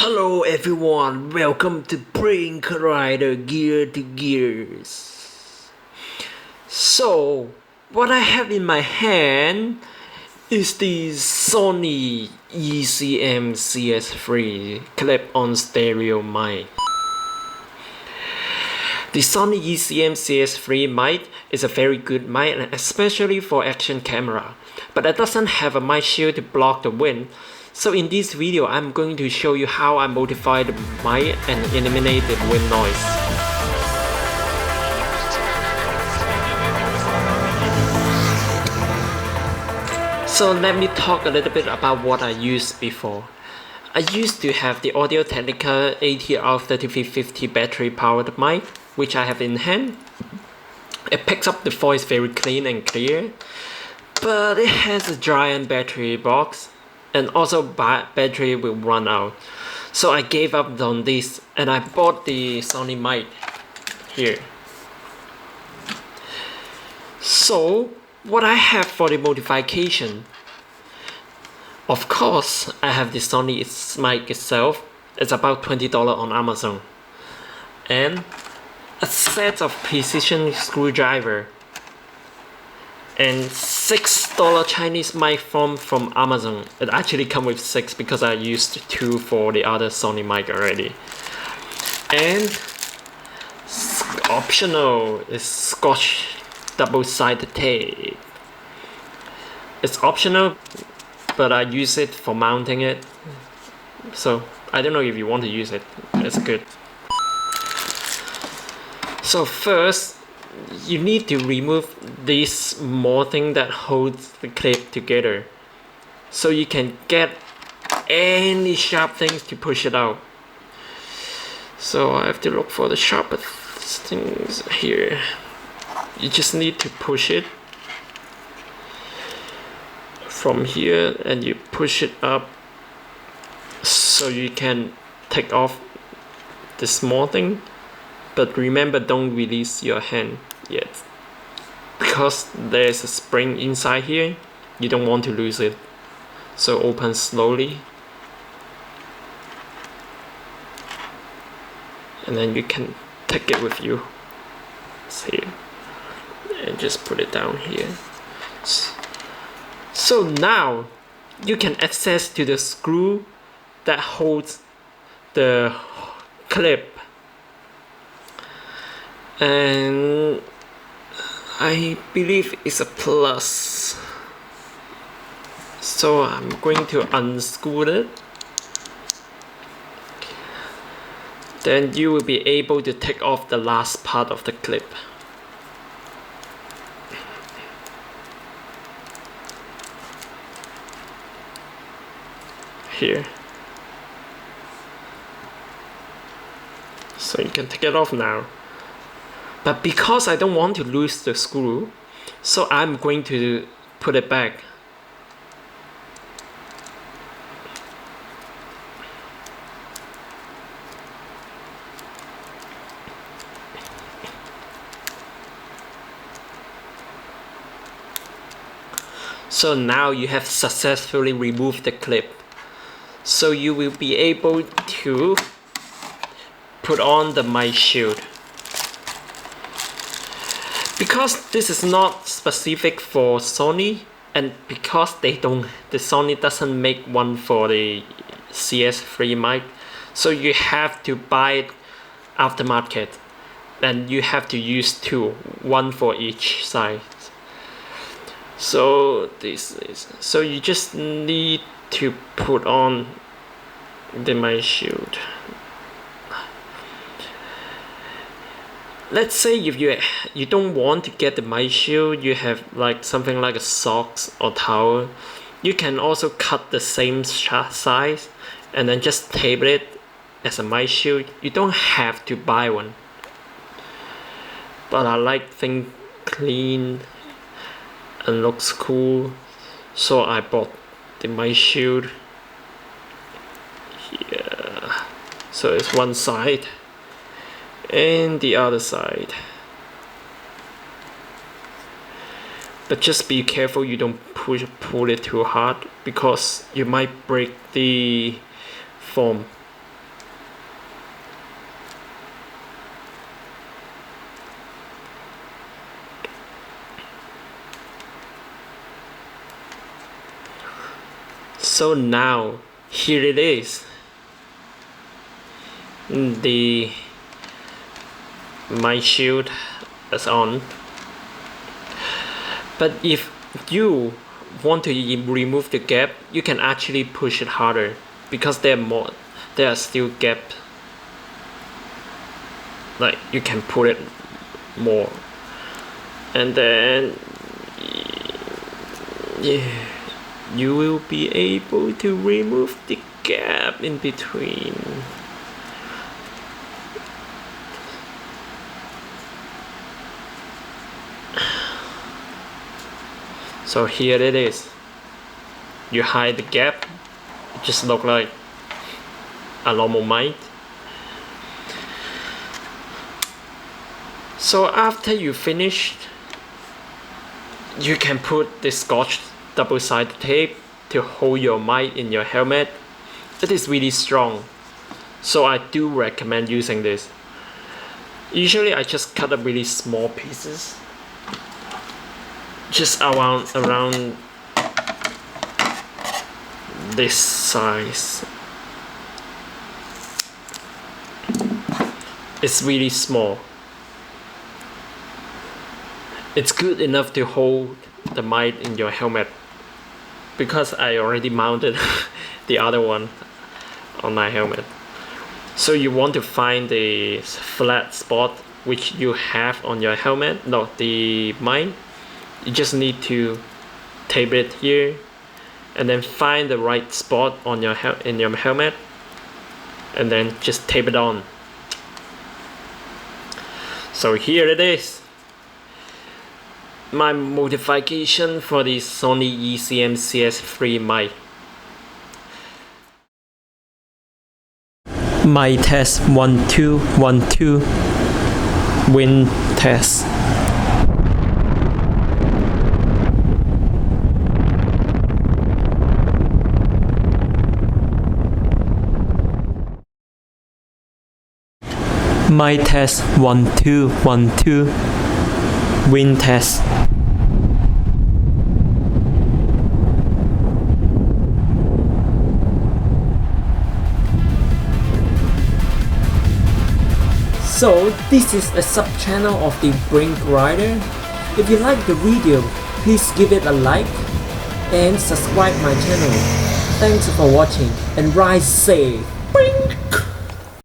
Hello everyone, welcome to Brink Rider Gear to Gears. So, what I have in my hand is the Sony ECM-CS3 clip-on stereo mic. The Sony ECM-CS3 mic is a very good mic, especially for action camera, but it doesn't have a mic shield to block the wind. So in this video, I'm going to show you how I modify the mic and eliminate the wind noise. So let me talk a little bit about what I used before. I used to have the Audio-Technica ATR3350 battery powered mic, which I have in hand. It picks up the voice very clean and clear, but it has a giant battery box. And also battery will run out. So I gave up on this and I bought the Sony mic here. So what I have for the modification, of course I have the Sony mic itself. It's about $20 on Amazon. And a set of precision screwdriver. And $6 Chinese mic from Amazon. It actually comes with 6 because I used 2 for the other Sony mic already. And optional is Scotch double-sided tape. It's optional, but I use it for mounting it. So I don't know if you want to use it. It's good. So first, you need to remove this small thing that holds the clip together, so you can get any sharp things to push it out. So I have to look for the sharpest things here. You just need to push it from here and you push it up so you can take off the small thing. But remember, don't release your hand yet, because there's a spring inside here. You don't want to lose it. So open slowly, and then you can take it with you. See, and just put it down here. So now you can access to the screw that holds the clip. And I believe it's a plus, so I'm going to unscrew it. Then you will be able to take off the last part of the clip. Here. So you can take it off now. But because I don't want to lose the screw, so I'm going to put it back. So now you have successfully removed the clip. So you will be able to put on the mic shield. Because this is not specific for Sony, and because the Sony doesn't make one for the CS3 mic, so you have to buy it aftermarket, and you have to use 2, 1 for each side. So so you just need to put on the mic shield. Let's say if you don't want to get the mic shield, you have like something like a socks or towel, you can also cut the same size and then just tape it as a mic shield. You don't have to buy one. But I like things clean and looks cool, so I bought the mic shield here. So it's one side and the other side. But just be careful you don't pull it too hard, because you might break the foam. So now here it is. The mic shield is on. But if you want to remove the gap, you can actually push it harder because there are still gaps. Like you can pull it more, and then you will be able to remove the gap in between. So here it is. You hide the gap, it just looks like a normal mic. So after you finished, you can put the Scotch double-sided tape to hold your mic in your helmet. It is really strong, so I do recommend using this. Usually I just cut up really small pieces, just around this size. It's really small. It's good enough to hold the mic in your helmet because I already mounted the other one on my helmet. So you want to find the flat spot which you have on your helmet, not the mic. You just need to tape it here and then find the right spot on your in your helmet and then just tape it on. So here it is. My modification for the Sony ECM-CS3 mic. Mic test 1 2 1 2. Wind test. Mic test 1 2 1 2. Wind test. So this is a sub-channel of the Brink Rider. If you like the video, please give it a like and subscribe my channel. Thanks for watching and ride safe. Brink!